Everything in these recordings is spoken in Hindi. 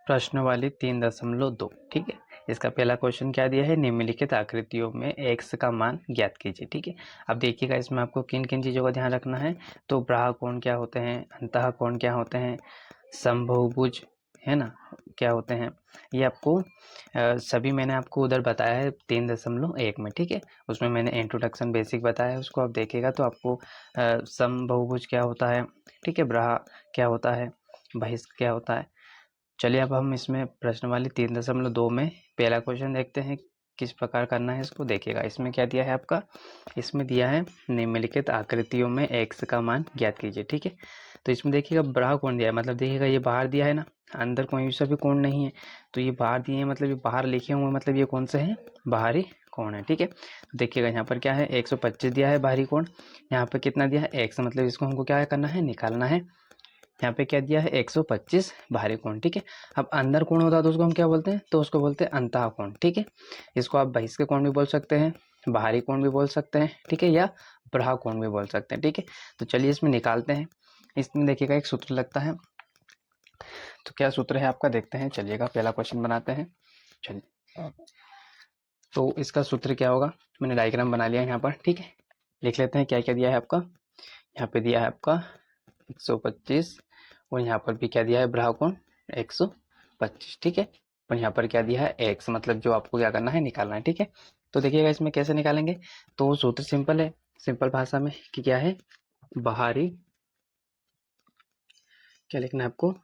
प्रश्न वाली 3.2। ठीक है, इसका पहला क्वेश्चन क्या दिया है, निम्नलिखित आकृतियों में x का मान ज्ञात कीजिए। ठीक है, अब देखिएगा इसमें आपको किन किन चीज़ों का ध्यान रखना है। तो ब्राह कोण क्या होते हैं, अंतः कोण क्या होते हैं, समबाहुभुज है ना क्या होते हैं, ये आपको सभी मैंने आपको उधर बताया है 3.1 में। ठीक है, उसमें मैंने इंट्रोडक्शन बेसिक बताया है, उसको आप देखिएगा तो आपको समबाहुभुज क्या होता है, ठीक है, ब्राह क्या होता है, बहिष्क क्या होता है। चलिए अब हम इसमें प्रश्न वाली 3.2 में पहला क्वेश्चन देखते हैं किस प्रकार करना है इसको। देखिएगा इसमें क्या दिया है आपका, इसमें दिया है निम्नलिखित आकृतियों में x का मान ज्ञात कीजिए। ठीक है, तो इसमें देखिएगा बाह्य कोण दिया है, मतलब देखिएगा ये बाहर दिया है ना, अंदर कोई सा भी कोण नहीं है, तो ये बाहर दिए हैं मतलब ये बाहर लिखे हुए मतलब ये कौन से हैं, बाहरी कोण है। ठीक है, तो देखिएगा यहाँ पर क्या है 125 दिया है बाहरी कोण, यहाँ पर कितना दिया है x, मतलब इसको हमको क्या करना है, निकालना है। यहाँ पे क्या दिया है 125 बाहरी कोण। ठीक है, अब अंदर कोण होता है तो उसको हम क्या बोलते हैं, तो उसको बोलते हैं अंतः कोण। ठीक है, इसको आप बहिष्क कोण भी बोल सकते हैं, बाहरी कोण भी बोल सकते हैं, ठीक है, या बाह्य कोण भी बोल सकते हैं। ठीक है, तो चलिए इसमें निकालते हैं। इसमें देखिएगा एक सूत्र लगता है, तो क्या सूत्र है आपका देखते हैं। चलिएगा पहला क्वेश्चन बनाते हैं। चलिए तो इसका सूत्र क्या होगा, मैंने डायग्राम बना लिया यहाँ पर। ठीक है, लिख लेते हैं क्या क्या दिया है आपका। यहाँ पे दिया है आपका 125 और यहाँ पर भी क्या दिया है बाह्य कोण 125। ठीक है, और यहाँ पर क्या दिया है x, मतलब जो आपको क्या करना है, निकालना है। ठीक है, तो देखिएगा इसमें कैसे निकालेंगे, तो सूत्र सिंपल है, सिंपल भाषा में कि क्या है, बाहरी, क्या लिखना है आपको,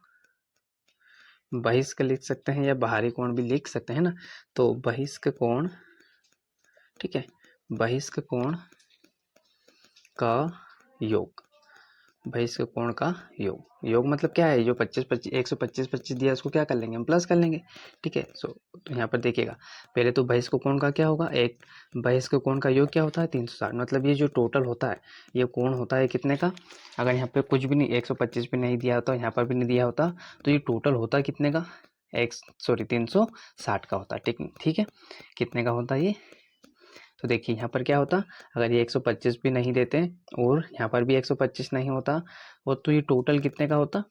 बहिष्क लिख सकते हैं या बाहरी कोण भी लिख सकते हैं ना। तो बहिष्क कोण, ठीक है, बहिष्क कोण का योग, बहिष्क कोण का योग, योग मतलब क्या है, जो 125 दिया उसको क्या कर लेंगे, हम प्लस कर लेंगे। ठीक है, तो यहाँ पर देखिएगा पहले तो बहिष्क कोण का क्या होगा, एक बहिष्क कोण का योग क्या होता है 360, मतलब ये जो टोटल होता है ये कोण होता है कितने का, अगर यहाँ पे कुछ भी नहीं 125 भी नहीं दिया होता, यहाँ पर भी नहीं दिया होता, तो ये टोटल होता है कितने का, 360 का होता है। ठीक है, कितने का होता है ये, तो देखिए यहाँ पर क्या होता, अगर ये 125 भी नहीं देते और यहाँ पर भी 125 नहीं होता, और तो ये टोटल कितने का होता,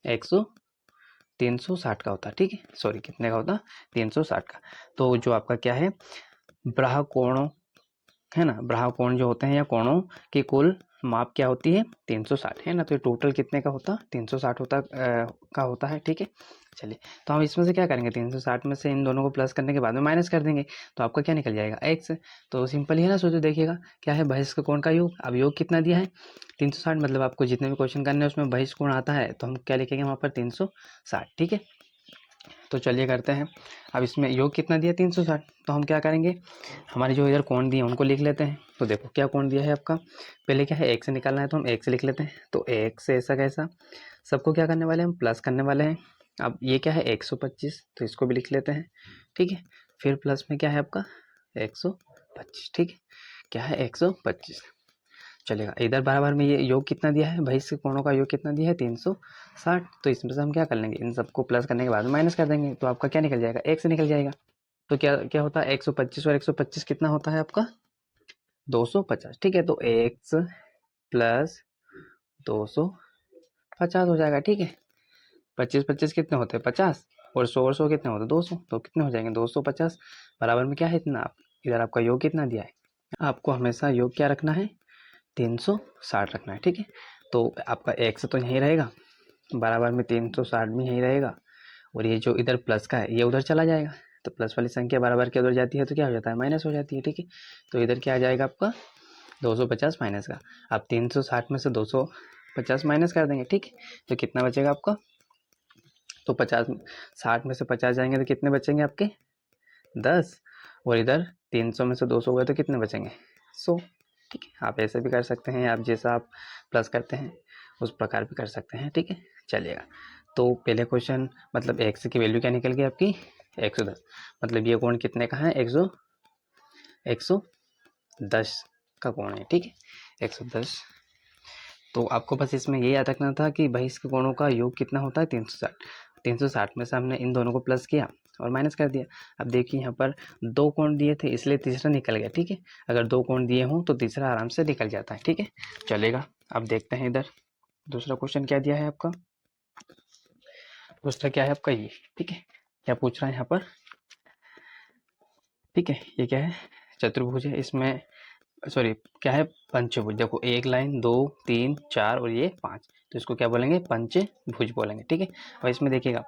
360 का होता। ठीक है, सॉरी कितने का होता, 360 का। तो जो आपका क्या है, बाह्य कोणों है ना, बाह्य कोण जो होते हैं या कोणों की कुल माप क्या होती है 360 है ना, तो ये टोटल कितने का होता, 360 होता का होता है। ठीक है, चलिए तो हम इसमें से क्या करेंगे, 360 में से इन दोनों को प्लस करने के बाद में माइनस कर देंगे, तो आपका क्या निकल जाएगा x। तो सिंपल ही है ना, सोचो देखिएगा क्या है, बहिष्क कोण का योग, अब योग कितना दिया है 360, मतलब आपको जितने भी क्वेश्चन करने हैं उसमें बहिष्क कोण आता है, तो हम क्या लिखेंगे वहाँ पर 360। ठीक है, तो चलिए करते हैं। अब इसमें योग कितना दिया 360, तो हम क्या करेंगे, हमारे जो इधर कोण दिए उनको लिख लेते हैं। तो देखो क्या कोण दिया है आपका, पहले क्या है एक से निकालना है, तो हम एक से लिख लेते हैं। तो एक से ऐसा कैसा, सबको क्या करने वाले हैं, हम प्लस करने वाले हैं। अब ये क्या है 125, तो इसको भी लिख लेते हैं। ठीक है, फिर प्लस में क्या है आपका 125। ठीक है, क्या है 125, चलेगा। इधर बराबर में ये योग कितना दिया है, बहिष्क कोणों का योग कितना दिया है 360, तो इसमें से हम क्या कर लेंगे, इन सबको प्लस करने के बाद माइनस कर देंगे, तो आपका क्या निकल जाएगा, एक से निकल जाएगा। तो क्या क्या होता है 125 और 125 कितना होता है आपका 250। ठीक है, तो एक्स प्लस 250 हो जाएगा। ठीक है, 25 25 कितने होते हैं 50, और 100 कितने होते हैं 200, तो कितने हो जाएंगे 250, बराबर में क्या है इतना, इधर आपका योग कितना दिया है, आपको हमेशा योग क्या रखना है 360 रखना है। ठीक है, तो आपका x तो यहीं रहेगा, बराबर में 360 भी यहीं रहेगा, और ये जो इधर प्लस का है ये उधर चला जाएगा, तो प्लस वाली संख्या बराबर के उधर जाती है तो क्या हो जाता है, माइनस हो जाती है। ठीक है, तो इधर क्या आ जाएगा आपका 250 माइनस का, आप 360 में से 250 माइनस कर देंगे। ठीक है, तो कितना बचेगा आपका, तो 50, 60 में से 50 जाएंगे तो कितने बचेंगे आपके 10, और इधर 300 में से 200 गए तो कितने बचेंगे 100। ठीक है, आप ऐसे भी कर सकते हैं, आप जैसा आप प्लस करते हैं उस प्रकार भी कर सकते हैं। ठीक है, चलिएगा। तो पहले क्वेश्चन मतलब x की वैल्यू क्या निकल गई आपकी 110, मतलब ये कोण कितने का है 110 का कोण है। ठीक है, 110। तो आपको बस इसमें ये याद रखना था कि बहिष्क कोणों का योग कितना होता है 360, 360 में से हमने इन दोनों को प्लस किया और माइनस कर दिया। अब देखिए यहाँ पर दो कोण दिए थे इसलिए तीसरा निकल गया। ठीक है, अगर दो कोण दिए हों तो तीसरा आराम से निकल जाता है। ठीक है, चलेगा। अब देखते हैं इधर दूसरा क्वेश्चन क्या दिया है आपका। दूसरा क्या है आपका ये, ठीक है। क्या पूछ रहा है यहाँ पर, ठीक है। ये क्या है, चतुर्भुज है, इसमें सॉरी क्या है, पंचभुज। देखो एक लाइन, 2 3 4 और ये 5, तो इसको क्या बोलेंगे, पंचभुज बोलेंगे, ठीक है। और इसमें देखिएगा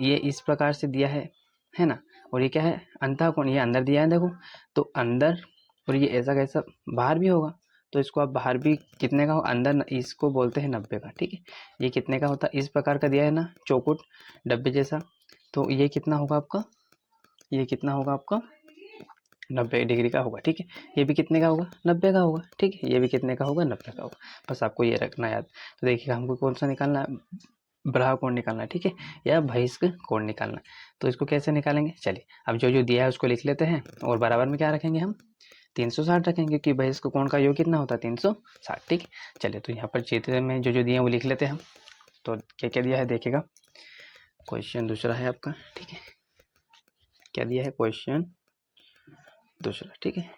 ये इस प्रकार से दिया है ना। और ये क्या है, अंतःकोण, ये अंदर दिया है देखो, तो अंदर, और ये ऐसा कैसा बाहर भी होगा, तो इसको आप बाहर भी कितने का हो, अंदर इसको बोलते हैं 90 का, ठीक है। ये कितने का होता है, इस प्रकार का दिया है ना चौकुट डब्बे जैसा, तो ये कितना होगा आपका, ये कितना होगा आपका 90 डिग्री का होगा, ठीक है। ये भी कितने का होगा, 90 का होगा, ठीक है। ये भी कितने का होगा, 90 का होगा। बस आपको ये रखना याद। तो देखिएगा हमको कौन सा निकालना है, ब्रहा कोण निकालना है, ठीक है, या बहिष्क कोण निकालना है। तो इसको कैसे निकालेंगे, चलिए अब जो जो दिया है उसको लिख लेते हैं, और बराबर में क्या रखेंगे हम, 360 रखेंगे, कि बहिष्क कोण का योग कितना होता है, 360, ठीक है। चलिए तो यहाँ पर चित्र में जो जो दिए हैं वो लिख लेते हैं हम। तो क्या क्या दिया है देखिएगा, क्वेश्चन दूसरा है आपका, ठीक है। क्या दिया है, क्वेश्चन दूसरा, ठीक है।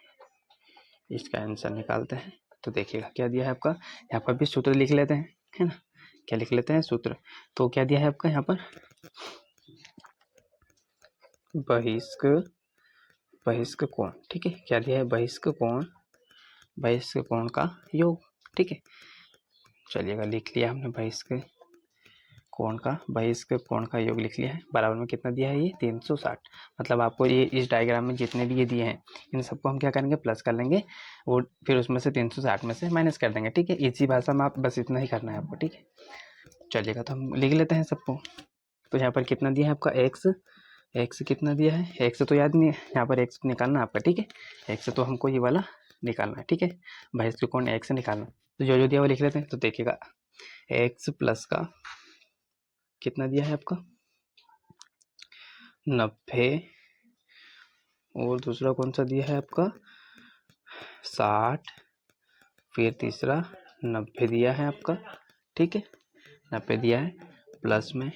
इसका आंसर निकालते हैं। तो देखिएगा क्या दिया है आपका, यहाँ पर भी सूत्र लिख लेते हैं, है ना। क्या लिख लेते हैं, सूत्र। तो क्या दिया है आपका यहाँ पर, बहिष्क बहिष्क कोण, ठीक है। क्या दिया है, बहिष्क कोण का योग, ठीक है। चलिएगा लिख लिया हमने, बहिष्क कोण का योग लिख लिया है। बराबर में कितना दिया है, ये 360। मतलब आपको ये इस डायग्राम में जितने भी ये दिए हैं इन सबको हम क्या करेंगे, प्लस कर लेंगे, और फिर उसमें से 360 में से माइनस कर देंगे, ठीक है। इसी भाषा में आप बस इतना ही करना है आपको, ठीक है। चलिएगा तो हम लिख लेते हैं सबको। तो यहाँ पर कितना दिया है आपका, एक्स कितना दिया है, एक्स तो याद नहीं है, यहाँ पर एक्स निकालना है आपका, ठीक है। एक्स तो हमको ये वाला निकालना है, ठीक है। बहिष्क कोण एक्स निकालना। तो जो जो दिया वो लिख लेते हैं। तो देखिएगा एक्स प्लस का कितना दिया है आपका, 90, और दूसरा कौन सा दिया है आपका, 60, फिर तीसरा 90 दिया है आपका, ठीक है। 90 दिया है, प्लस में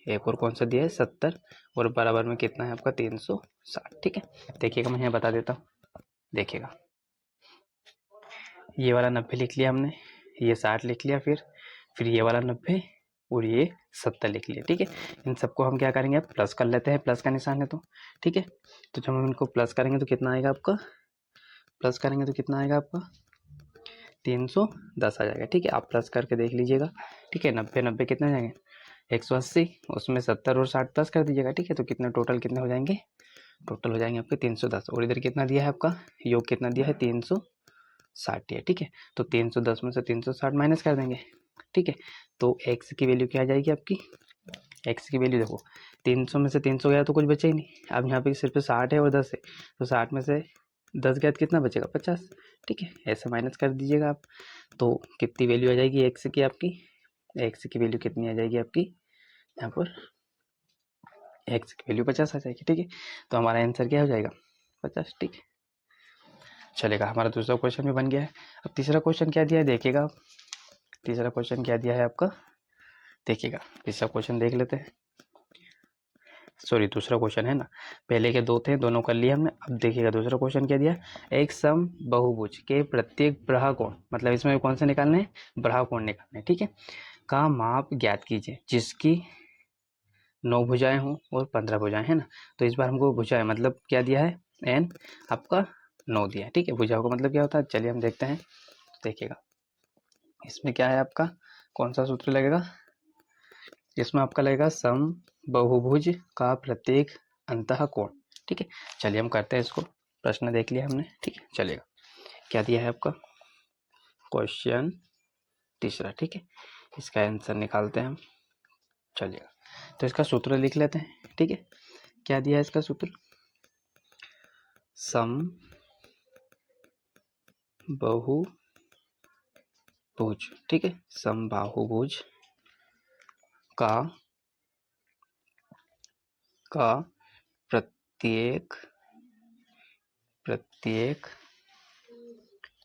एक और कौन सा दिया है, 70, और बराबर में कितना है आपका, 360, ठीक है। देखिएगा मैं यहाँ बता देता हूँ। देखिएगा ये वाला 90 लिख लिया हमने, ये 60 लिख लिया, फिर ये वाला 90 और ये 70 लिख लिया, ठीक है। इन सबको हम क्या करेंगे, अब प्लस कर लेते हैं, प्लस का निशान है तो, ठीक है। तो जब हम इनको प्लस करेंगे तो कितना आएगा आपका, प्लस करेंगे तो कितना आएगा आपका, 310 आ जाएगा, ठीक है। आप प्लस करके देख लीजिएगा, ठीक है। 90 90 कितने हो जाएंगे, 180, उसमें 70 और 60 प्लस कर दीजिएगा, ठीक है। तो कितने टोटल कितने हो जाएंगे, टोटल हो जाएंगे आपके 310। और इधर कितना दिया है आपका, योग कितना दिया है, 360 दिया, ठीक है। तो 310 में से 360 माइनस कर देंगे, ठीक है। तो एक्स की वैल्यू क्या आ जाएगी आपकी, एक्स की वैल्यू देखो, 300 में से 300 गया तो कुछ बचा ही नहीं। अब यहाँ पे सिर्फ 60 है और 10 है, तो 60 में से 10 गया तो कितना बचेगा, 50, ठीक है। ऐसे माइनस कर दीजिएगा आप। तो कितनी वैल्यू आ जाएगी एक्स की आपकी, एक्स की वैल्यू कितनी आ जाएगी आपकी, यहाँ पर एक्स की वैल्यू 50 आ जाएगी, ठीक है। तो हमारा आंसर क्या हो जाएगा, 50, ठीक है। चलेगा, हमारा दूसरा क्वेश्चन भी बन गया है। अब तीसरा क्वेश्चन क्या दिया है देखिएगा, तीसरा क्वेश्चन क्या दिया है आपका, देखिएगा तीसरा क्वेश्चन देख लेते हैं। सॉरी दूसरा क्वेश्चन है ना, पहले के दो थे, दोनों कर लिए हमने। अब देखिएगा दूसरा क्वेश्चन क्या दिया, एक सम बहुभुज के प्रत्येक ब्रह्मकोण, मतलब इसमें कौन से निकालने हैं, ब्रह्मकोण निकालने हैं, ठीक है, का माप ज्ञात कीजिए जिसकी 9 भुजाएं हों और 15 भुजाएं, है ना। तो इस बार हमको भुजाएं मतलब क्या दिया है, एन आपका 9 दिया है, ठीक है। भुजाओं का मतलब क्या होता है, चलिए हम देखते हैं। देखिएगा इसमें क्या है आपका, कौन सा सूत्र लगेगा, इसमें आपका लगेगा सम बहुभुज का प्रत्येक अंतः कोण, ठीक है। चलिए हम करते हैं इसको, प्रश्न देख लिया हमने, ठीक है। चलेगा क्या दिया है आपका, क्वेश्चन तीसरा, ठीक है। इसका आंसर निकालते हैं हम। चलिएगा तो इसका सूत्र लिख लेते हैं, ठीक है। क्या दिया है इसका सूत्र, सम बहुभुज, ठीक है, समबाहुभुज का प्रत्येक प्रत्येक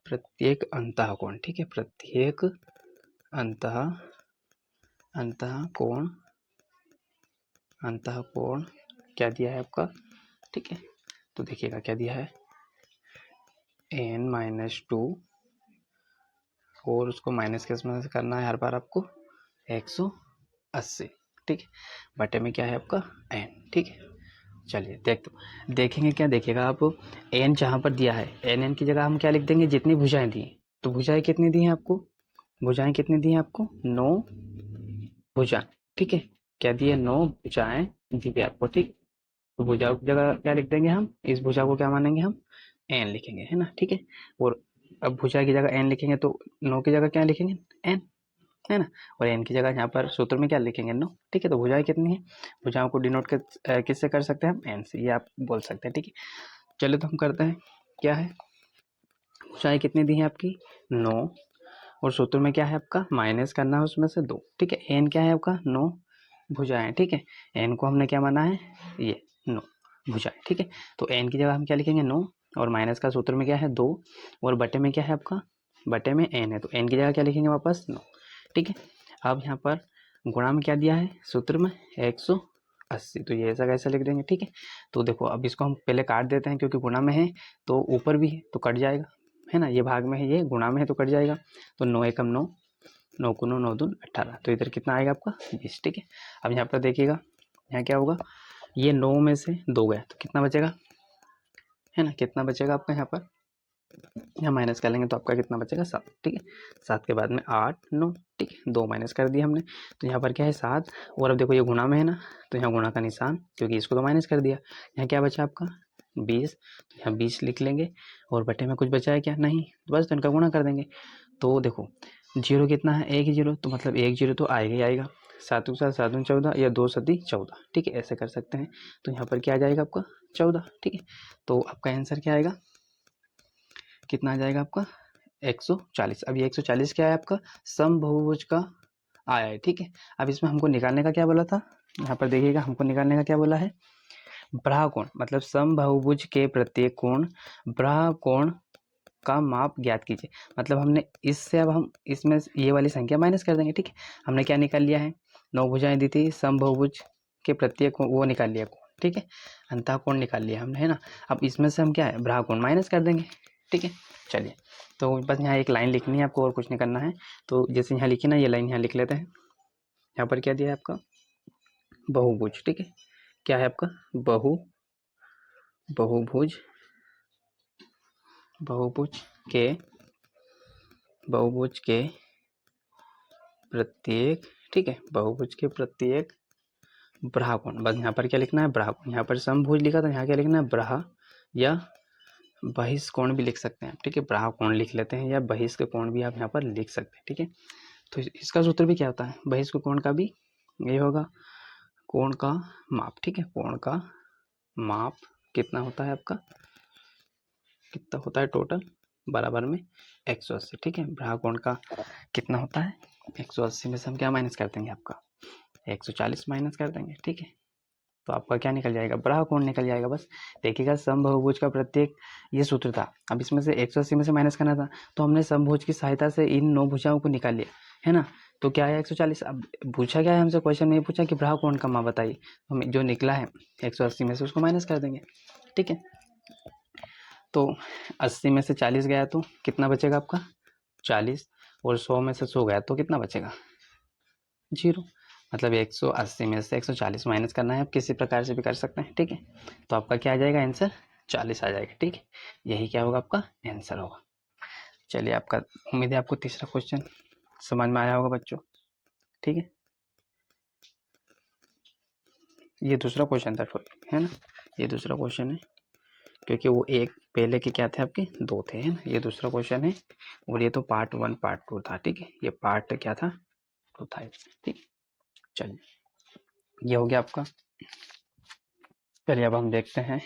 प्रत्येक अंतः कोण, ठीक है, प्रत्येक अंतः कोण क्या दिया है आपका, ठीक है। तो देखिएगा क्या दिया है, n-2, और उसको माइनस के इसमें से करना है हर बार आपको 180, ठीक है, बटे में क्या है आपका n, ठीक है। चलिए देखेंगे क्या, देखिएगा आप n जहाँ पर दिया है n की जगह हम क्या लिख देंगे, जितनी भुजाएं दी, तो भुजाएं कितनी दी हैं आपको, भुजाएं कितनी दी हैं आपको, 9 भुजाएं, ठीक है। क्या दिए, 9 भुजाएं दी गई आपको, ठीक। तो भुजाओं की जगह क्या लिख देंगे हम, इस भुजा को क्या मानेंगे हम, n लिखेंगे, है ना, ठीक है। और अब भुजा की जगह n लिखेंगे तो 9 की जगह क्या लिखेंगे, n, है ना। और n की जगह यहाँ पर सूत्र में क्या लिखेंगे, 9, ठीक है। तो भुजाएं कितनी है, भुजाओं को डिनोट किससे कर सकते हैं हम, n से, ये आप बोल सकते हैं, ठीक है। चलिए तो हम करते हैं, क्या है, भुजाएं कितनी दी है आपकी 9, और सूत्र में क्या है आपका, माइनस करना है उसमें से 2, ठीक है। n क्या है आपका 9 भुजाएं, ठीक है। n को हमने क्या माना है, ये 9 भुजाएं, ठीक है। तो n की जगह हम क्या लिखेंगे 9, और माइनस का सूत्र में क्या है 2, और बटे में क्या है आपका, बटे में n है, तो n की जगह क्या लिखेंगे वापस 9, ठीक है। अब यहाँ पर गुणा में क्या दिया है सूत्र में 180, तो ये ऐसा कैसे लिख देंगे, ठीक है। तो देखो अब इसको हम पहले काट देते हैं, क्योंकि गुणा में है तो ऊपर भी है तो कट जाएगा, है ना, ये भाग में है, ये गुणा में है तो कट जाएगा। तो 9 एकम 9, 9 को 9, 9 दून 18, तो इधर कितना आएगा आपका 20, ठीक है। अब यहाँ पर देखिएगा, यहाँ क्या होगा, ये 9 में से 2 गया तो कितना बचेगा, है ना, कितना बचेगा आपका, यहाँ पर यहाँ माइनस कर लेंगे तो आपका कितना बचेगा 7, ठीक है। 7 के बाद में 8, 9, ठीक है, 2 माइनस कर दिया हमने, तो यहाँ पर क्या है 7, और अब देखो ये गुणा में है ना, तो यहाँ गुणा का निशान, क्योंकि इसको तो माइनस कर दिया, यहाँ क्या बचा आपका 20, तो यहाँ 20 लिख लेंगे, और बटे में कुछ बचा है क्या, नहीं, तो बस तो इनका गुणा कर देंगे। तो देखो जीरो कितना है, एक ही जीरो, तो मतलब एक जीरो तो आएगा ही आएगा, 7 के साथ 7 दूनी 14, या 2 सदी 14, ठीक है, ऐसे कर सकते हैं। तो यहाँ पर क्या आ जाएगा आपका 14, ठीक है। तो आपका आंसर क्या आएगा, कितना आ जाएगा आपका 140। अब ये 140 क्या है आपका, समबहुभुज का आया है, ठीक है। अब इसमें हमको निकालने का क्या बोला था, यहाँ पर देखिएगा हमको निकालने का क्या बोला है, ब्राह्कोण, मतलब समबहुभुज के प्रत्येक कोण ब्राह्कोण का माप ज्ञात कीजिए। मतलब हमने इससे, अब हम इसमें ये वाली संख्या माइनस कर देंगे, ठीक है। हमने क्या निकाल लिया है, 9 भुजाएं दी थी, समबहुभुज के प्रत्येक वो निकाल लिया कोण, ठीक है, अंतः कोण निकाल लिया हमने, है ना। अब इसमें से हम क्या है, ब्राह्कोण माइनस कर देंगे, ठीक है। चलिए तो बस यहाँ एक लाइन लिखनी है आपको, और कुछ नहीं करना है। तो जैसे यहाँ लिखी ना, ये लाइन यहाँ लिख लेते हैं। यहाँ पर क्या दिया है आपका, बहुभुज, ठीक है, क्या है आपका बहुभुज बहुभुज के प्रत्येक, ठीक है, बहुभुज के प्रत्येक ब्राह्कोण, बस यहाँ पर क्या लिखना है, ब्राह्कोण। यहाँ पर समभुज लिखा तो यहाँ क्या लिखना है, ब्राह या बहिष्कोण भी लिख सकते हैं, ठीक है, ब्राह्कोण लिख लेते हैं, या बहिष्क कोण भी आप यहाँ पर लिख सकते हैं, ठीक है। तो इसका सूत्र भी क्या होता है, बहिष्क कोण का भी ये होगा, कोण का माप, ठीक है, कोण का माप कितना होता है आपका, कितना होता है टोटल, बराबर में 180, ठीक है। ब्राह्कोण का कितना होता है 180 में से हम क्या माइनस कर देंगे, आपका 140 माइनस कर देंगे, ठीक है। तो आपका क्या निकल जाएगा, ब्राह्कोण निकल जाएगा। बस देखिएगा समबहुभुज का प्रत्येक, ये सूत्र था। अब इसमें से 180 में से माइनस करना था, तो हमने समभुज की सहायता से इन 9 भुजाओं को निकाल लिया, है ना। तो क्या है 140। अब पूछा क्या है हमसे, क्वेश्चन में पूछा कि ब्राह्कोण का मान बताइए, हमें जो निकला है 180 में से उसको माइनस कर देंगे, ठीक है। तो 80 में से 40 गया तो कितना बचेगा आपका 40, और 100 में से 100 गया तो कितना बचेगा 0। मतलब 180 में से 140 माइनस करना है, आप किसी प्रकार से भी कर सकते हैं, ठीक है। तो आपका क्या आ जाएगा आंसर 40 आ जाएगा, ठीक है। यही क्या होगा आपका आंसर होगा। चलिए आपका, उम्मीद है आपको तीसरा क्वेश्चन समझ में आया होगा बच्चों, ठीक है। ये दूसरा क्वेश्चन था, है ना, ये दूसरा क्वेश्चन है, क्योंकि वो एक पहले के क्या थे आपके 2 थे, है ना, ये दूसरा क्वेश्चन है, और ये तो पार्ट 1 पार्ट 2 था, ठीक है। ये पार्ट क्या था 2 था, ठीक। चलिए ये हो गया आपका। चलिए अब हम देखते हैं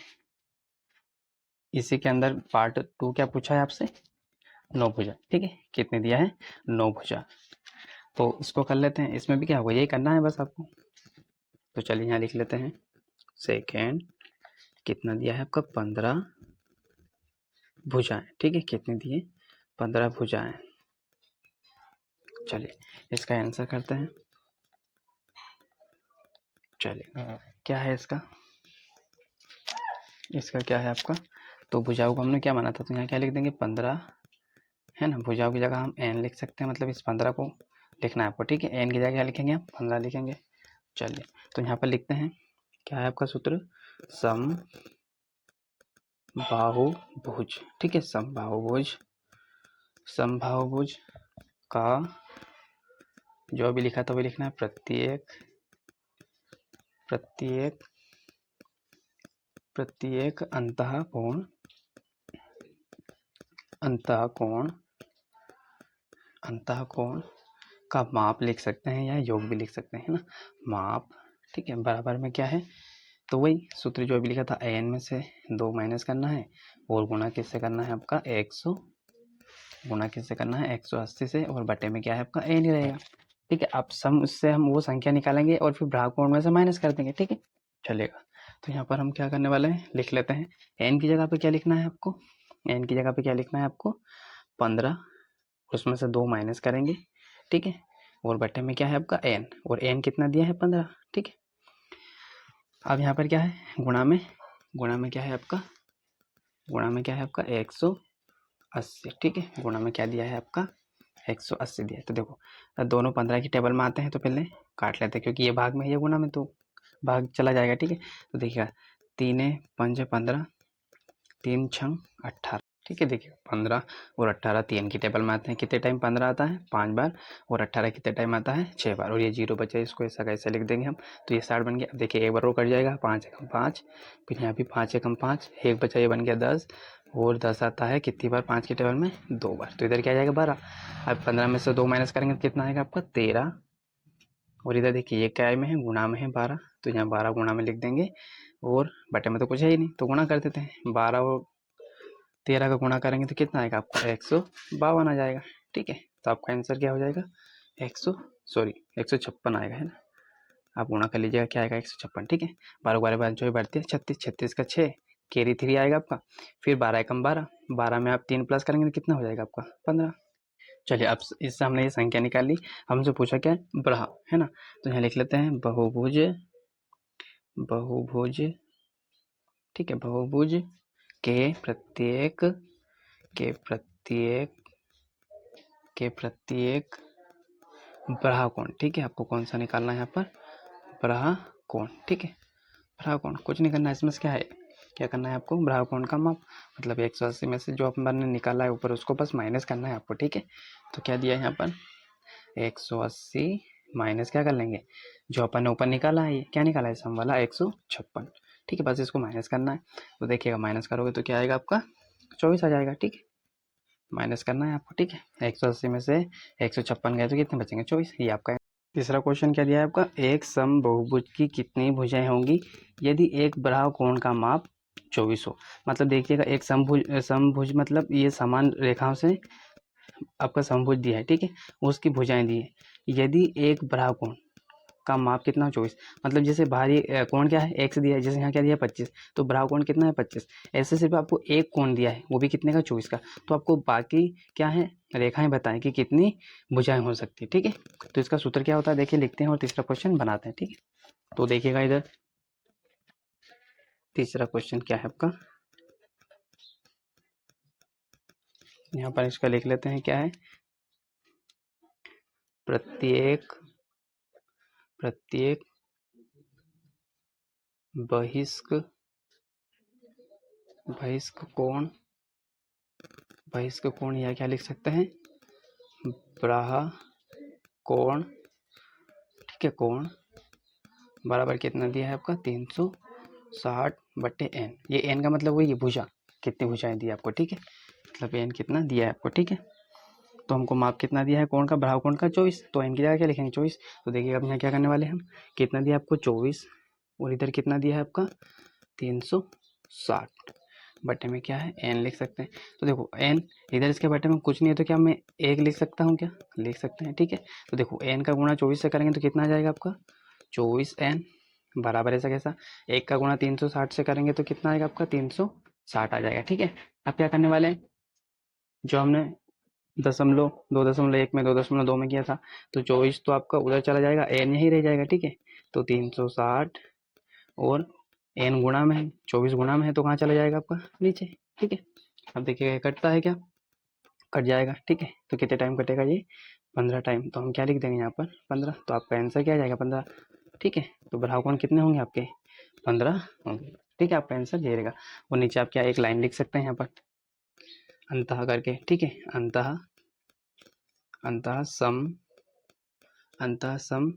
इसी के अंदर पार्ट 2 क्या पूछा है आपसे, 9 भुजा, ठीक है, कितने दिया है 9 भुजा। तो इसको कर लेते हैं, इसमें भी क्या होगा, यही करना है बस आपको। तो चलिए यहाँ लिख लेते हैं, सेकेंड कितना दिया है आपका 15 भुजाएं, ठीक है, कितने दिए 15 भुजाएं। चलिए इसका आंसर करते हैं। चलिए क्या है इसका क्या है आपका, तो भुजाओं को हमने क्या माना था, तो यहाँ क्या लिख देंगे 15, है ना। भुजाओं की जगह हम n लिख सकते हैं, मतलब इस 15 को लिखना है आपको, ठीक है। n की जगह क्या लिखेंगे हम 15 लिखेंगे, चलिए तो यहाँ पर लिखते हैं, क्या है आपका सूत्र, समबाहुभुज, ठीक है, समबाहुभुज का जो अभी लिखा था वही लिखना है, प्रत्येक अंतःकोण का माप लिख सकते हैं या योग भी लिख सकते हैं ना, माप, ठीक है, बराबर में क्या है, तो वही सूत्र जो अभी लिखा था, an में से 2 माइनस करना है और गुणा किससे करना है आपका 180 से, और बटे में क्या है आपका n ही रहेगा, ठीक है। अब सम उससे हम वो संख्या निकालेंगे और फिर भागकोण में से माइनस कर देंगे, ठीक है, चलेगा। तो यहाँ पर हम क्या करने वाले हैं, लिख लेते हैं, n की जगह पे क्या लिखना है आपको, n की जगह पे क्या लिखना है आपको 15, उसमें से 2 माइनस करेंगे, ठीक है, और बटे में क्या है आपका n, और n कितना दिया है 15, ठीक है। अब यहाँ पर क्या है, गुणा में क्या है आपका 180, ठीक है, गुणा में क्या दिया है आपका 180 दिया है। तो देखो दोनों 15 की टेबल में आते हैं तो पहले काट लेते हैं, क्योंकि ये भाग में है, ये गुणा में, तो भाग चला जाएगा, ठीक है। तो देखिएगा 3 पंजे 15, 3 छंग 18, ठीक है, देखिए 15 और 18 3 की टेबल में आते हैं, कितने टाइम 15 आता है 5 बार, और 18 कितने टाइम आता है 6 बार, और ये 0 बचा, इसको ऐसा कैसे लिख देंगे हम, तो ये 60 बन गया। अब देखिए एक बार रो कट जाएगा, 5 एकम 5, फिर यहाँ भी 5 एकम 5, एक बचा, ये बन गया 10, और 10 आता है कितनी बार 5 की टेबल में 2 बार, तो इधर क्या आ जाएगा 12। अब 15 में से 2 माइनस करेंगे तो कितना आएगा आपका 13, और इधर देखिए ये क्या में है, गुणा में है 12, तो यहाँ 12 गुणा में लिख देंगे, और बटे में तो कुछ है ही नहीं तो गुणा कर देते हैं, 12 और 13 का गुणा करेंगे तो कितना आएगा आपका 152 आ जाएगा, ठीक है। तो आपका आंसर क्या हो जाएगा 156 आएगा, है ना। आप गुणा कर लीजिएगा, क्या आएगा 156, ठीक है। 12 12 बाद जो बढ़ती है 36, 36 का 6, कैरी 3 आएगा आपका, फिर 12 एकम 12, 12 में आप 3 प्लस करेंगे तो कितना हो जाएगा आपका 15। चलिए अब इससे हमने ये संख्या निकाल ली, हमसे पूछा क्या है ब्रह, है ना, तो यहाँ लिख लेते हैं बहुभुज, ठीक है, बहुभुज के प्रत्येक ब्रह्मकोण, ठीक है, आपको कौन सा निकालना है यहाँ पर ब्रह्मकोण, ठीक है, ब्रह्मकोण कुछ नहीं करना है, इसमें क्या है, क्या करना है आपको ब्रह्मकोण का माप, मतलब 180 में से जो अपन ने निकाला है ऊपर उसको बस माइनस करना है आपको, ठीक है। तो क्या दिया है यहाँ पर 180 माइनस क्या कर लेंगे, जो अपन ने ऊपर निकाला है, ये क्या निकाला है सम वाला 156, ठीक है, बस इसको माइनस करना है। तो देखिएगा माइनस करोगे तो क्या आएगा आपका 24 आ जाएगा, ठीक है, माइनस करना है आपको, ठीक है। 180 में से 156 गए तो कितने बचेंगे 24, ये आपका। तीसरा क्वेश्चन क्या दिया है आपका, एक समबाहुभुज की कितनी भुजाएं होंगी यदि एक ब्रह्मकोण का माप 24 हो, मतलब देखिएगा एक समभुज मतलब ये समान रेखाओं से आपका समभुज दिया है, ठीक है, उसकी भुजाएं दी है, यदि एक ब्रह्मकोण का माप कितना 24, मतलब जैसे बाहरी कोण क्या है x दिया है, जैसे यहाँ क्या दिया है 25, तो ब्रह्मकोण कितना है 25, ऐसे सिर्फ आपको एक कोण दिया है वो भी कितने का 24 का, तो आपको बाकी क्या है रेखाएं बताएं कि कितनी भुजाएं हो सकती है, ठीक है। तो इसका सूत्र क्या होता है देखिए लिखते हैं और तीसरा क्वेश्चन बनाते हैं, ठीक है। तो देखिएगा इधर तीसरा क्वेश्चन क्या है आपका, यहाँ पर इसका लिख लेते हैं, क्या है प्रत्येक बहिष्क कोण या क्या लिख सकते हैं ब्रह्मकोण, ठीक है, कोण बराबर कितना दिया है आपका 360/n, ये n का मतलब वही भुजा, कितनी भुजाएं दी आपको, ठीक है, मतलब n कितना दिया है आपको, ठीक है। तो हमको माप कितना दिया है कोण का ब्रह्मकोण का 24, तो n की जगह क्या लिखेंगे 24। तो देखिए अब यहाँ क्या करने वाले हैं हम, कितना दिया आपको 24, और इधर कितना दिया है आपका 360, बटे में क्या है n लिख सकते हैं। तो देखो n इधर इसके बटे में कुछ नहीं है तो क्या मैं 1 लिख सकता हूँ, क्या लिख सकते हैं, ठीक है। तो देखो n का गुणा 24 से करेंगे तो कितना आ जाएगा आपका 24n बराबर ऐसा कैसा, 1 का गुणा 360 से करेंगे तो कितना आएगा आपका 360 आ जाएगा, ठीक है। अब क्या करने वाले हैं, जो हमने 2.1 में 2.2 में किया था, तो 24 तो आपका उधर चला जाएगा, n यही रह जाएगा, ठीक है। तो 360 और n गुणा में है, 24 गुणा में है तो कहाँ चला जाएगा आपका नीचे, ठीक है। अब देखिएगा कटता है क्या, कट जाएगा, ठीक है। तो कितने टाइम कटेगा ये 15 टाइम, तो हम क्या लिख देंगे यहाँ पर 15, तो आपका आंसर क्या आ जाएगा 15। ठीक है। तो बारह कोण कितने होंगे आपके? 15 होंगे, ठीक है। आपका आंसर ये रहेगा। और नीचे आप क्या एक लाइन लिख सकते हैं यहाँ पर अंतः करके, ठीक है। अंतः अंतः सम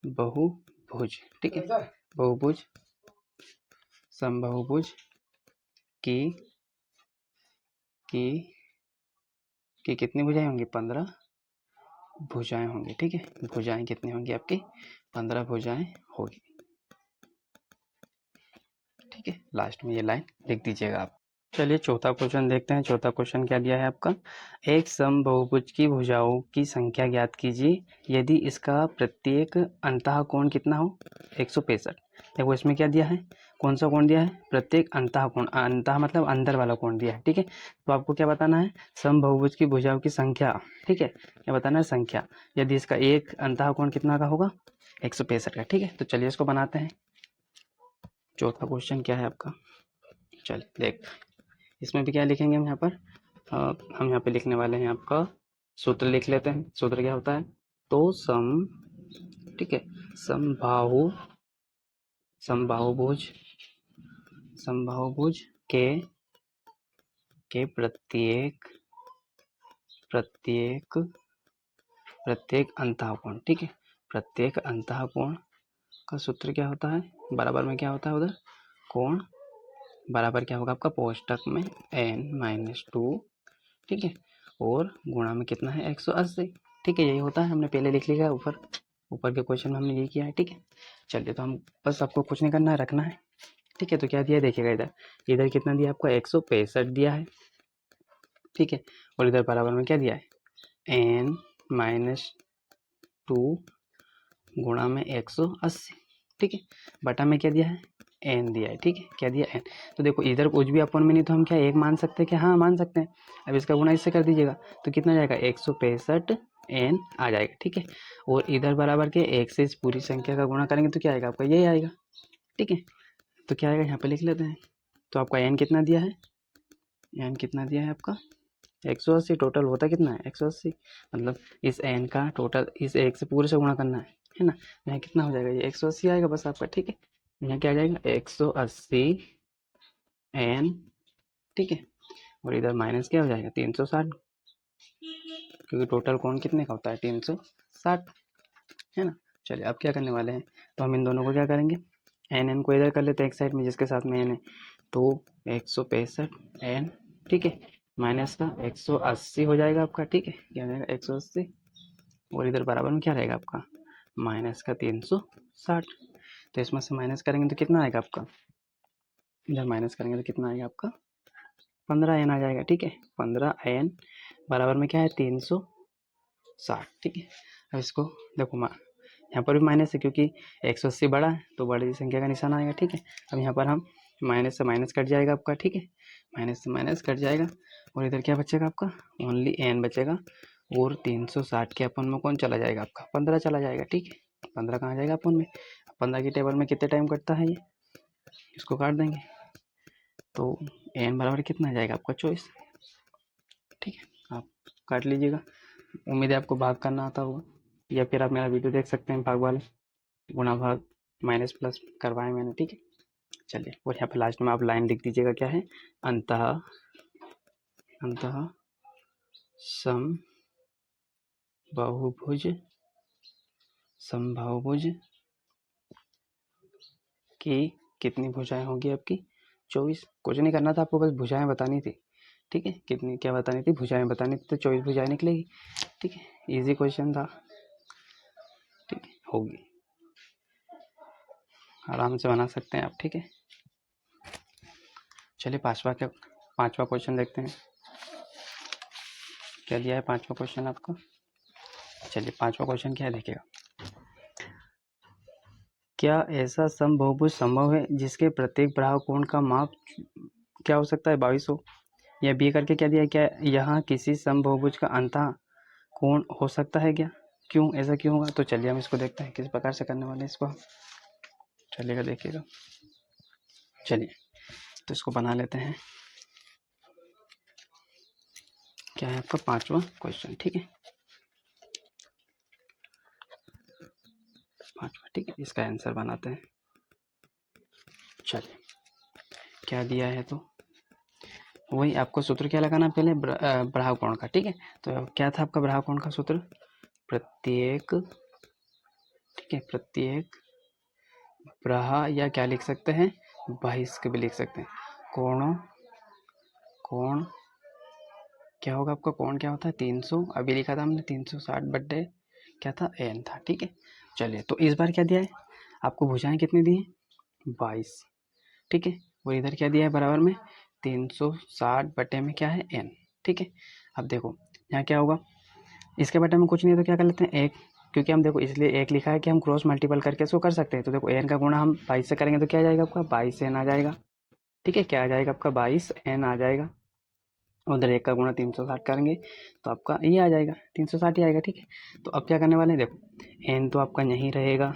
बहुभुज, ठीक है। बहुभुज समबाहुभुज की कितनी भुजाएं होंगी? 15 भुजाएं होंगी, ठीक है। भुजाएं कितनी होंगी आपकी? 15 भुजाएं होगी, ठीक है। लास्ट में ये लाइन लिख दीजिएगा आप। चलिए चौथा क्वेश्चन देखते हैं। चौथा क्वेश्चन क्या दिया है आपका? एक समबाहुभुज की भुजाओं की संख्या ज्ञात कीजिए यदि इसका प्रत्येक अंतः कोण कितना हो? 165। देखो इसमें क्या दिया है, कौन सा कोण दिया है? प्रत्येक अंतः कोण, अंतः मतलब अंदर वाला कोण दिया है, ठीक है। तो आपको क्या बताना है? समबाहुभुज की भुजाओं की संख्या, ठीक है। क्या बताना है? संख्या। यदि इसका एक अंतः कोण कितना का होगा? 165 का, ठीक है। तो चलिए इसको बनाते हैं। चौथा क्वेश्चन क्या है आपका? चलिए देख, इसमें भी क्या लिखेंगे हम यहाँ पर? हम यहाँ पे लिखने वाले हैं आपका सूत्र लिख लेते हैं। सूत्र क्या होता है? तो ठीक है, समबाहुभुज के प्रत्येक अंतःकोण, ठीक है। प्रत्येक अंतःकोण का सूत्र क्या होता है? बराबर में क्या होता है उधर? कोण बराबर क्या होगा आपका? कोष्टक में n-2, ठीक है। और गुणा में कितना है? 180, ठीक है। यही होता है, हमने पहले लिख लिया है ऊपर के क्वेश्चन में हमने यही किया है, ठीक है। चलिए तो हम बस आपको कुछ नहीं करना है, रखना है, ठीक है। तो क्या दिया है देखिएगा, इधर कितना दिया आपको? 165 दिया है, ठीक है। और इधर बराबर में क्या दिया है? n-2 गुणा में 180, ठीक है। बटा में क्या दिया है? n दिया है, ठीक है। क्या दिया? n। तो देखो इधर कुछ भी अपन में नहीं, तो हम क्या एक मान सकते हैं? क्या हाँ मान सकते हैं। अब इसका गुणा इससे कर दीजिएगा तो कितना जाएगा? 165 n आ जाएगा, ठीक है। और इधर बराबर के एक से इस पूरी संख्या का गुणा करेंगे तो क्या आएगा आपका? यही आएगा, ठीक है। तो क्या आएगा यहाँ पे लिख लेते हैं। तो आपका n कितना दिया है? n कितना दिया है आपका? 180। टोटल होता कितना है? 180। मतलब इस n का टोटल इस एक से पूरे से गुणा करना है ना। यहाँ कितना हो जाएगा? ये 180 आएगा बस आपका, ठीक है। यहाँ क्या आ जाएगा? 180 n, ठीक है। और इधर माइनस क्या हो जाएगा? 360, क्योंकि टोटल कोण कितने का होता है? 360, है ना। चलिए अब क्या करने वाले हैं? तो हम इन दोनों को क्या करेंगे? n को इधर कर लेते हैं एक साइड में, जिसके साथ में n है। तो 165 n, ठीक है, माइनस का 180 हो जाएगा आपका, ठीक है। क्या हो जाएगा? 180। और इधर बराबर में क्या रहेगा आपका? माइनस का 360। तो इसमें से माइनस करेंगे तो कितना आएगा आपका? इधर माइनस करेंगे तो कितना आएगा आपका? 15 n आ जाएगा, ठीक है। 15 n बराबर में क्या है? 360, ठीक है। अब इसको देखो, यहाँ पर भी माइनस है क्योंकि 180 बड़ा है तो बड़ी संख्या का निशान आएगा, ठीक है। अब यहाँ पर हम माइनस से माइनस कट जाएगा आपका, ठीक है। माइनस से माइनस कट जाएगा और इधर क्या बचेगा आपका? ओनली n बचेगा। और 360 के अपन में कौन चला जाएगा आपका? 15 चला जाएगा, ठीक है। 15 कहाँ जाएगा अपन में? 15 की टेबल में कितने टाइम कटता है ये? इसको काट देंगे तो n बराबर कितना आ जाएगा आपका? 24, ठीक है। आप काट लीजिएगा। उम्मीद है आपको भाग करना आता होगा, या फिर आप मेरा वीडियो देख सकते हैं भाग वाले, गुणा भाग माइनस प्लस करवाए मैंने, ठीक है। चलिए, और यहाँ पे लास्ट में आप लाइन लिख दीजिएगा, क्या है? अंतः समबाहुभुज की कितनी भुजाएं होगी आपकी? 24। कुछ नहीं करना था आपको, बस भुजाएं बतानी थी, ठीक है। कितनी क्या बतानी थी? भुजाएं बतानी थी। तो 24 भुजाएं निकलेगी, ठीक है। इजी क्वेश्चन था, ठीक है। होगी, आराम से बना सकते हैं आप, ठीक है। चलिए पांचवा क्वेश्चन देखते हैं। क्या दिया है पांचवा क्वेश्चन आपका? चलिए पांचवा क्वेश्चन क्या है देखिएगा। क्या ऐसा समबाहुभुज संभव है जिसके प्रत्येक बाहु कोण का माप क्या हो सकता है? 22 हो। या बी करके क्या दिया है? क्या यहाँ किसी समबाहुभुज का अंतः कोण हो सकता है क्या? क्यों, ऐसा क्यों होगा? तो चलिए हम इसको देखते हैं किस प्रकार से करने वाले हैं इसको। चलिएगा देखिएगा। चलिए तो इसको बना लेते हैं। क्या है आपका पांचवा क्वेश्चन, ठीक है। पांचवा ठीक है, इसका आंसर बनाते हैं। चलिए क्या दिया है, तो वही आपको सूत्र क्या लगाना पहले, बढ़ाव कोण का। ठीक है, तो क्या था आपका बढ़ाव कोण का सूत्र, प्रत्येक, ठीक है, प्रत्येक ब्रहा, या क्या लिख सकते हैं, बहिष्क भी लिख सकते हैं। कोण क्या होगा आपका, कोण क्या होता है 300, अभी लिखा था हमने 360 बट्टे क्या था, n था। ठीक है, चलिए तो इस बार क्या दिया है आपको, भुजाएं कितनी दी है, 22। ठीक है, और इधर क्या दिया है बराबर में 360 बटे में क्या है, n। ठीक है, अब देखो यहाँ क्या होगा, इसके बटे में कुछ नहीं है तो क्या कर लेते हैं 1, क्योंकि हम देखो इसलिए 1 लिखा है कि हम क्रॉस मल्टीपल करके इसको कर सकते हैं। तो देखो n का गुणा हम 22 से करेंगे तो क्या आ जाएगा आपका, 22n आ जाएगा। ठीक है, क्या आ जाएगा आपका, 22n आ जाएगा। उधर 1 का गुणा 360 करेंगे तो आपका ये आ जाएगा 360 ही आएगा। ठीक है, तो अब क्या करने वाले हैं, देखो n तो आपका यहीं रहेगा,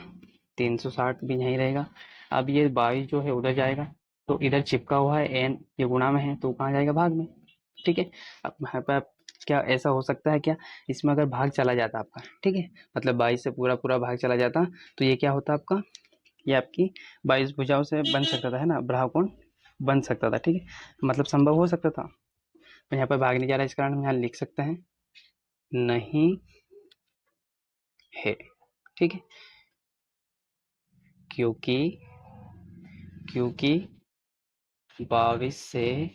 360 भी यहीं रहेगा। अब ये 22 जो है उधर जाएगा, तो इधर चिपका हुआ है n, ये गुणा में है तो कहाँ जाएगा, भाग में। ठीक है, अब यहाँ पर क्या ऐसा हो सकता है क्या, इसमें अगर भाग चला जाता आपका, ठीक है, मतलब 22 से पूरा पूरा भाग चला जाता तो ये क्या होता आपका, ये आपकी 22 भुजाओं से बन सकता था, है ना, बढ़ाव कोण बन सकता था। ठीक है, मतलब संभव हो सकता था। तो यहाँ पर भाग नहीं जा रहा है, इस कारण हम यहाँ लिख सकते हैं नहीं है। ठीक है, क्योंकि 22 से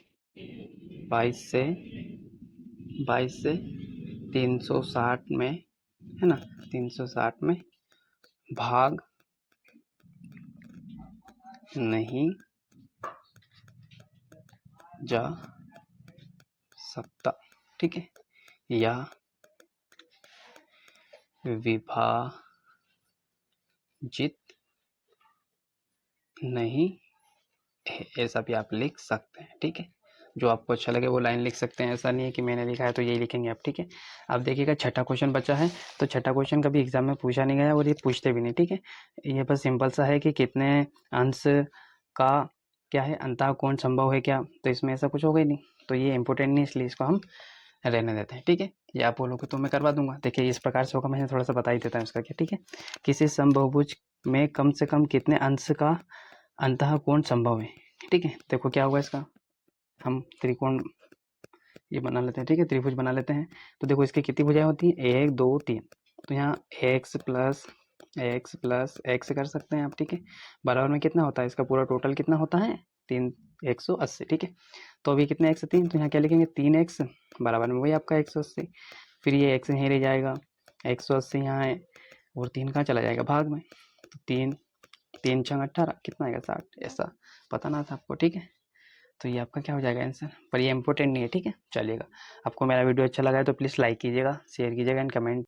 360 में, है ना, 360 में भाग नहीं जा सकता। ठीक है, या विभाजित नहीं है, ऐसा भी आप लिख सकते हैं। ठीक है, जो आपको अच्छा लगे वो लाइन लिख सकते हैं, ऐसा नहीं है कि मैंने लिखा है तो यही लिखेंगे आप। ठीक है, अब देखिएगा छठा क्वेश्चन बचा है, तो छठा क्वेश्चन कभी एग्जाम में पूछा नहीं गया और ये पूछते भी नहीं। ठीक है, ये बस सिंपल सा है कि कितने अंश का क्या है अंतः कोण संभव है क्या, तो इसमें ऐसा कुछ होगा ही नहीं, तो ये इंपॉर्टेंट नहीं, इसलिए इसको हम रहने देते हैं। ठीक है, ये आप बोलोगे तो मैं करवा दूंगा। देखिए इस प्रकार से होगा, मैं थोड़ा सा बता ही देता हूँ इसका क्या। ठीक है, किसी समबहुभुज में कम से कम कितने अंश का अंतः कोण संभव है। ठीक है, देखो क्या होगा इसका, हम त्रिकोण ये बना लेते हैं। ठीक है, त्रिभुज बना लेते हैं। तो देखो इसकी कितनी भुजाएं होती हैं, 1 2 3, तो यहाँ x प्लस एक्स कर सकते हैं आप। ठीक है, बराबर में कितना होता है, इसका पूरा टोटल कितना होता है 180। ठीक है, तो अभी कितने x 3, तो यहाँ क्या लिखेंगे 3x बराबर में वही आपका 180, फिर ये x यहीं रह जाएगा, 180 यहाँ है और 3 कहाँ चला जाएगा, भाग में, तो 3 छंग 18 कितना आएगा 60, ऐसा पता ना था आपको। ठीक है, तो ये आपका क्या हो जाएगा आंसर, पर ये इंपॉर्टेंट नहीं है। ठीक है, चलिएगा, आपको मेरा वीडियो अच्छा लगा है तो प्लीज़ लाइक कीजिएगा, शेयर कीजिएगा एंड कमेंट